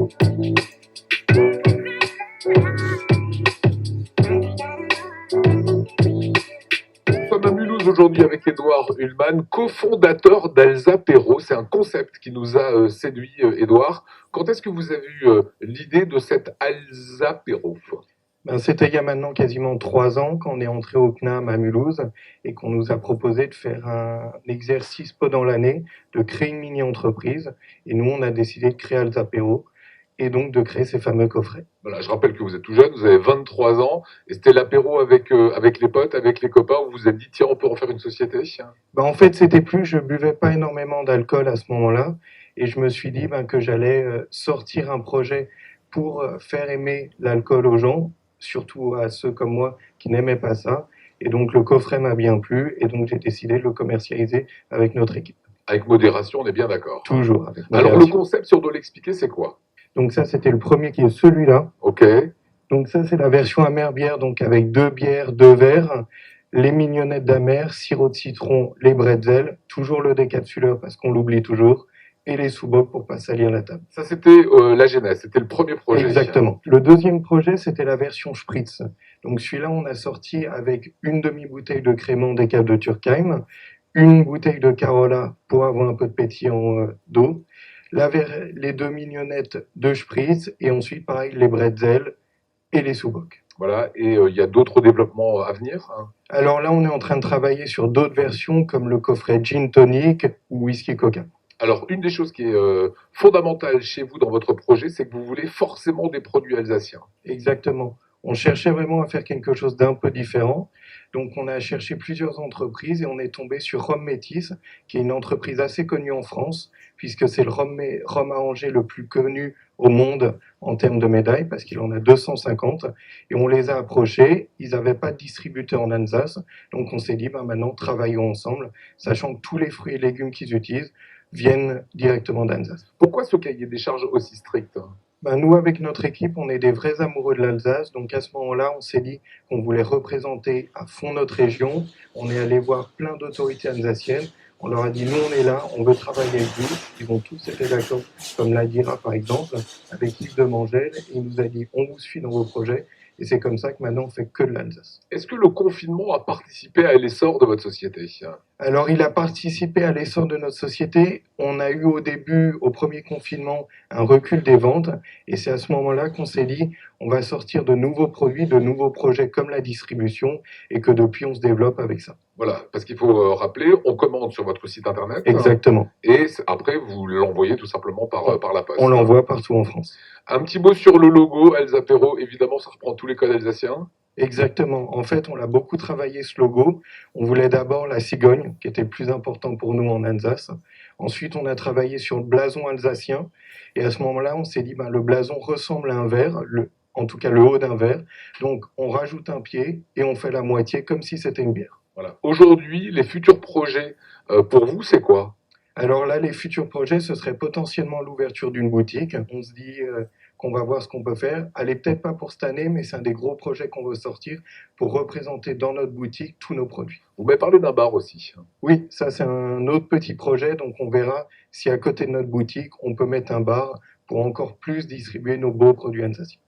Nous sommes à Mulhouse aujourd'hui avec Édouard Ullmann, cofondateur d'Alzapéro. C'est un concept qui nous a séduit, Édouard. Quand est-ce que vous avez eu l'idée de cet Alzapéro? C'était il y a maintenant quasiment 3 ans qu'on est entré au CNAM à Mulhouse et qu'on nous a proposé de faire un exercice pendant l'année, de créer une mini-entreprise. Et nous, on a décidé de créer Alzapéro et donc de créer ces fameux coffrets. Voilà, je rappelle que vous êtes tout jeune, vous avez 23 ans, et c'était l'apéro avec les potes, avec les copains, où vous vous êtes dit, tiens, on peut en faire une société. En fait, c'était plus, je buvais pas énormément d'alcool à ce moment-là et je me suis dit que j'allais sortir un projet pour faire aimer l'alcool aux gens, surtout à ceux comme moi qui n'aimaient pas ça. Et donc le coffret m'a bien plu et donc j'ai décidé de le commercialiser avec notre équipe. Avec modération, on est bien d'accord. Toujours avec Alors le modération. concept, si on doit l'expliquer, c'est quoi? Donc ça, c'était le premier qui est celui-là. Ok. Donc ça, c'est la version amère bière, donc avec 2 bières, 2 verres, les mignonnettes d'amère, sirop de citron, les bretzels, toujours le décapsuleur parce qu'on l'oublie toujours, et les sous-bocs pour pas salir la table. Ça, c'était la genèse, c'était le premier projet. Exactement. Le deuxième projet, c'était la version Spritz. Donc celui-là, on a sorti avec une demi-bouteille de crémant des caves de Turkheim, une bouteille de Carola pour avoir un peu de pétillant d'eau, les 2 mignonnettes de Spritz, et ensuite, pareil, les bretzels et les sous-bocs. Voilà, et il y a d'autres développements à venir. Alors là, on est en train de travailler sur d'autres versions comme le coffret Gin Tonic ou Whisky Coca. Alors, une des choses qui est fondamentale chez vous dans votre projet, c'est que vous voulez forcément des produits alsaciens. Exactement. On cherchait vraiment à faire quelque chose d'un peu différent. Donc, on a cherché plusieurs entreprises et on est tombé sur Rhum Métis, qui est une entreprise assez connue en France, puisque c'est le rhum à Angers le plus connu au monde en termes de médailles, parce qu'il en a 250. Et on les a approchés. Ils n'avaient pas de distributeur en Alsace. Donc, on s'est dit, maintenant, travaillons ensemble, sachant que tous les fruits et légumes qu'ils utilisent viennent directement d'Alsace. Pourquoi ce cahier des charges aussi strict? Nous, avec notre équipe, on est des vrais amoureux de l'Alsace. Donc, à ce moment-là, on s'est dit qu'on voulait représenter à fond notre région. On est allé voir plein d'autorités alsaciennes. On leur a dit, nous, on est là, on veut travailler avec vous. Ils ont tous été d'accord, comme la DIRA, par exemple, avec Yves de Mangel. Et il nous a dit, on vous suit dans vos projets. Et c'est comme ça que maintenant, on fait que de l'Alsace. Est-ce que le confinement a participé à l'essor de votre société? Alors, il a participé à l'essor de notre société. On a eu au début, au premier confinement, un recul des ventes. Et c'est à ce moment-là qu'on s'est dit, on va sortir de nouveaux produits, de nouveaux projets comme la distribution, et que depuis, on se développe avec ça. Voilà, parce qu'il faut rappeler, on commande sur votre site internet. Exactement. Et après, vous l'envoyez tout simplement par la poste. On l'envoie partout en France. Un petit mot sur le logo Alzapéro. Évidemment, ça reprend tous les codes alsaciens. Exactement. En fait, on a beaucoup travaillé ce logo. On voulait d'abord la cigogne, qui était le plus important pour nous en Alsace. Ensuite, on a travaillé sur le blason alsacien. Et à ce moment-là, on s'est dit, le blason ressemble à un verre, en tout cas le haut d'un verre. Donc, on rajoute un pied et on fait la moitié comme si c'était une bière. Voilà. Aujourd'hui, les futurs projets pour vous, c'est quoi? Alors là, les futurs projets, ce serait potentiellement l'ouverture d'une boutique. On se dit qu'on va voir ce qu'on peut faire. Allez, peut-être pas pour cette année, mais c'est un des gros projets qu'on veut sortir pour représenter dans notre boutique tous nos produits. Vous m'avez parlé d'un bar aussi. Oui, ça c'est un autre petit projet, donc on verra si à côté de notre boutique, on peut mettre un bar pour encore plus distribuer nos beaux produits alsaciens.